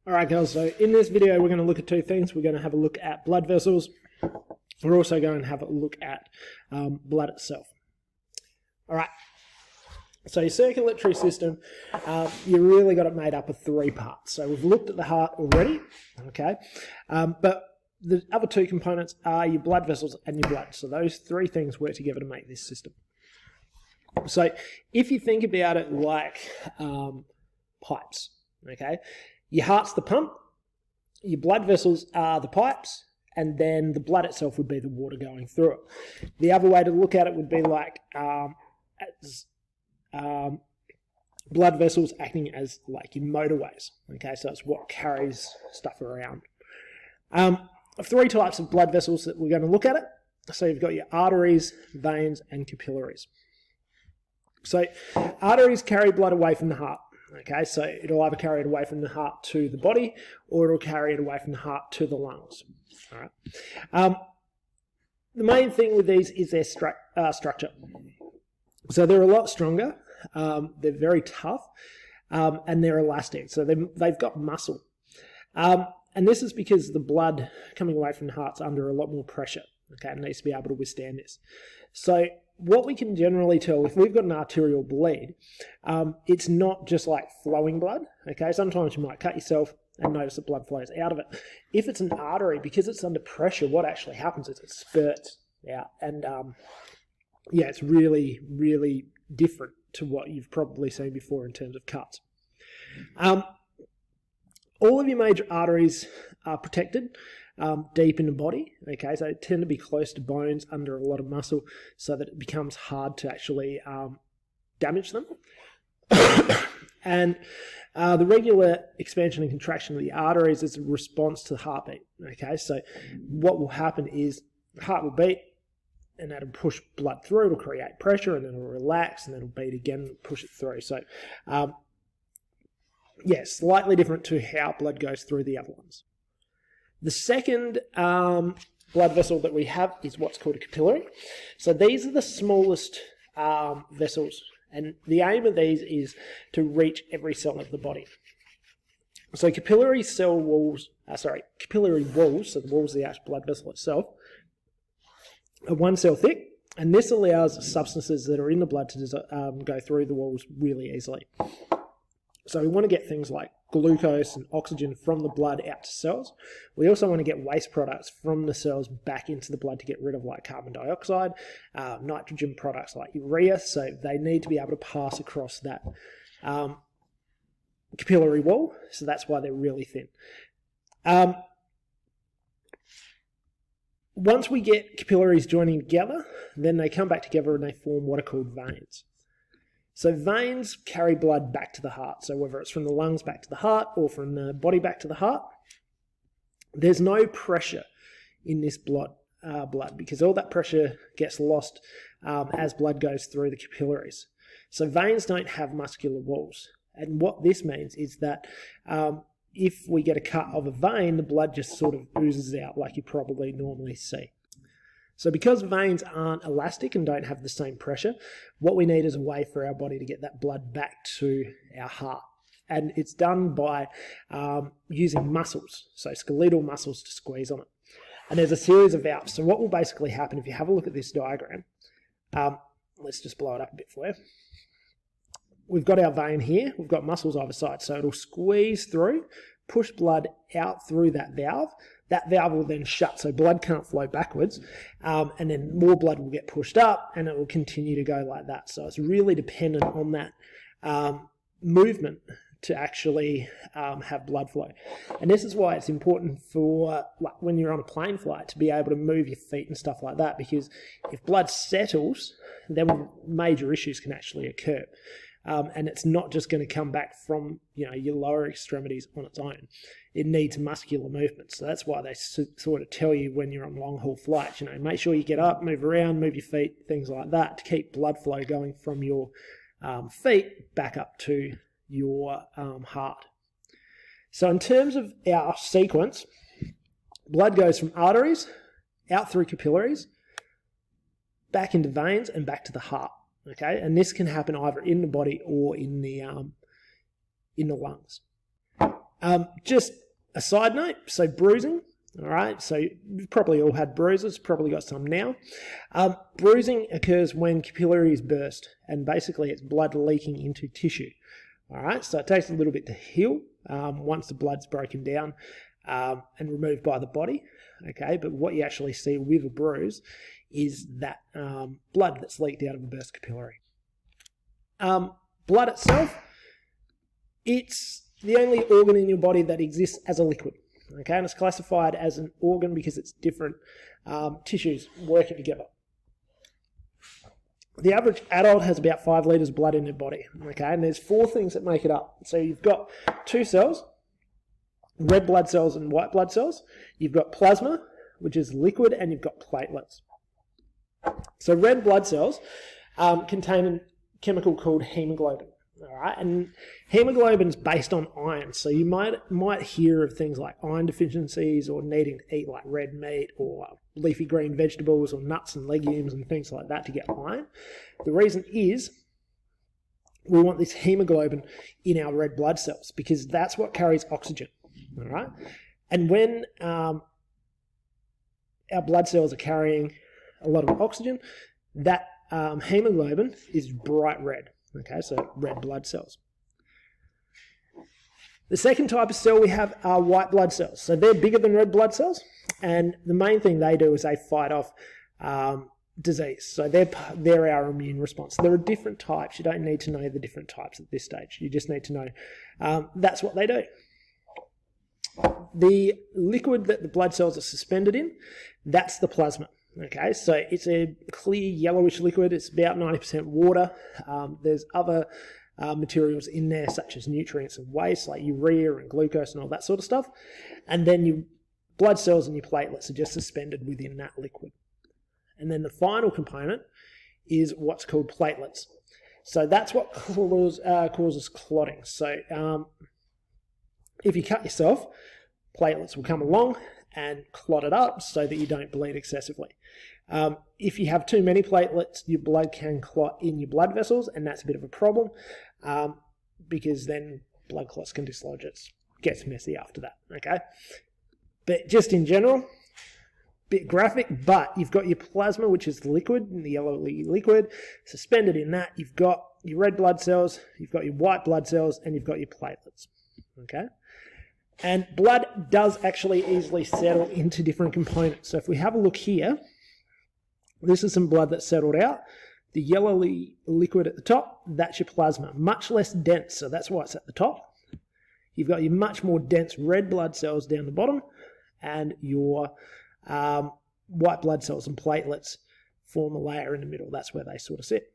Alright guys, so in this video we're going to look at two things. We're going to have a look at blood vessels. We're also going to have a look at blood itself. Alright, so your circulatory system, you really got it made up of three parts. So we've looked at the heart already, okay, but the other two components are your blood vessels and your blood. So those three things work together to make this system. So if you think about it like pipes, okay, your heart's the pump, your blood vessels are the pipes, and then the blood itself would be the water going through it. The other way to look at it would be like blood vessels acting as like your motorways. Okay, so it's what carries stuff around. Three types of blood vessels that we're going to look at it. So you've got your arteries, veins, and capillaries. So arteries carry blood away from the heart. Okay, so it'll either carry it away from the heart to the body, or it'll carry it away from the heart to the lungs. All right. The main thing with these is their structure. So they're a lot stronger. They're very tough, and they're elastic. So they've got muscle, and this is because the blood coming away from the heart's under a lot more pressure. Okay, it needs to be able to withstand this. So what we can generally tell, if we've got an arterial bleed, it's not just like flowing blood. Okay, sometimes you might cut yourself and notice that blood flows out of it. If it's an artery, because it's under pressure, what actually happens is it spurts out. And yeah, it's really, really different to what you've probably seen before in terms of cuts. All of your major arteries are protected deep in the body, okay, so they tend to be close to bones under a lot of muscle so that it becomes hard to actually damage them. And the regular expansion and contraction of the arteries is a response to the heartbeat, okay, so what will happen is the heart will beat and that'll push blood through, it'll create pressure, and then it'll relax and then it'll beat again and push it through. So yeah, slightly different to how blood goes through the other ones. The second blood vessel that we have is what's called a capillary. So these are the smallest vessels, and the aim of these is to reach every cell of the body. So capillary walls, so the walls of the actual blood vessel itself, are 1 cell thick, and this allows substances that are in the blood to go through the walls really easily. So we want to get things like glucose and oxygen from the blood out to cells. We also want to get waste products from the cells back into the blood to get rid of like carbon dioxide, nitrogen products like urea. So they need to be able to pass across that capillary wall. So that's why they're really thin. Once we get capillaries joining together, then they come back together and they form what are called veins. So veins carry blood back to the heart. So whether it's from the lungs back to the heart or from the body back to the heart, there's no pressure in this blood because all that pressure gets lost as blood goes through the capillaries. So veins don't have muscular walls. And what this means is that if we get a cut of a vein, the blood just sort of oozes out like you probably normally see. So because veins aren't elastic and don't have the same pressure, what we need is a way for our body to get that blood back to our heart. And it's done by using muscles, so skeletal muscles to squeeze on it. And there's a series of valves. So what will basically happen if you have a look at this diagram, let's just blow it up a bit for you. We've got our vein here, we've got muscles either side, so it'll squeeze through, push blood out through that valve. That valve will then shut, so blood can't flow backwards, and then more blood will get pushed up, and it will continue to go like that. So it's really dependent on that movement to actually have blood flow. And this is why it's important for like when you're on a plane flight to be able to move your feet and stuff like that, because if blood settles, then major issues can actually occur. And it's not just going to come back from your lower extremities on its own. It needs muscular movement. So that's why they sort of tell you when you're on long haul flights, make sure you get up, move around, move your feet, things like that, to keep blood flow going from your feet back up to your heart. So in terms of our sequence, blood goes from arteries out through capillaries, back into veins, and back to the heart. Okay, and this can happen either in the body or in the lungs. Just a side note, so bruising, all right, so you've probably all had bruises, probably got some now. Bruising occurs when capillaries burst, and basically it's blood leaking into tissue, all right, so it takes a little bit to heal once the blood's broken down and removed by the body, okay, but what you actually see with a bruise is that blood that's leaked out of a burst capillary. Blood itself, it's the only organ in your body that exists as a liquid, okay, and it's classified as an organ because it's different tissues working together. The average adult has about 5 litres of blood in their body, okay, and there's 4 things that make it up. So you've got 2 cells, red blood cells and white blood cells. You've got plasma, which is liquid, and you've got platelets. So red blood cells contain a chemical called hemoglobin. All right, and hemoglobin is based on iron, so you might hear of things like iron deficiencies or needing to eat like red meat or leafy green vegetables or nuts and legumes and things like that to get iron. The reason is we want this hemoglobin in our red blood cells because that's what carries oxygen. All right, and when our blood cells are carrying a lot of oxygen, that hemoglobin is bright red. Okay, so red blood cells. The second type of cell we have are white blood cells. So they're bigger than red blood cells, and the main thing they do is they fight off disease. So they're our immune response. There are different types. You don't need to know the different types at this stage. You just need to know that's what they do. The liquid that the blood cells are suspended in, that's the plasma. Okay, so it's a clear yellowish liquid. It's about 90% water. There's other materials in there such as nutrients and waste like urea and glucose and all that sort of stuff. And then your blood cells and your platelets are just suspended within that liquid. And then the final component is what's called platelets. So that's what causes clotting. So if you cut yourself, platelets will come along and clot it up so that you don't bleed excessively. If you have too many platelets, your blood can clot in your blood vessels, and that's a bit of a problem because then blood clots can dislodge. It gets messy after that, okay? But just in general, bit graphic, but you've got your plasma, which is the liquid, the yellowy liquid, suspended in that. You've got your red blood cells, you've got your white blood cells, and you've got your platelets, okay? And blood does actually easily settle into different components. So if we have a look here, this is some blood that's settled out. The yellowy liquid at the top, that's your plasma. Much less dense, so that's why it's at the top. You've got your much more dense red blood cells down the bottom, and your white blood cells and platelets form a layer in the middle. That's where they sort of sit.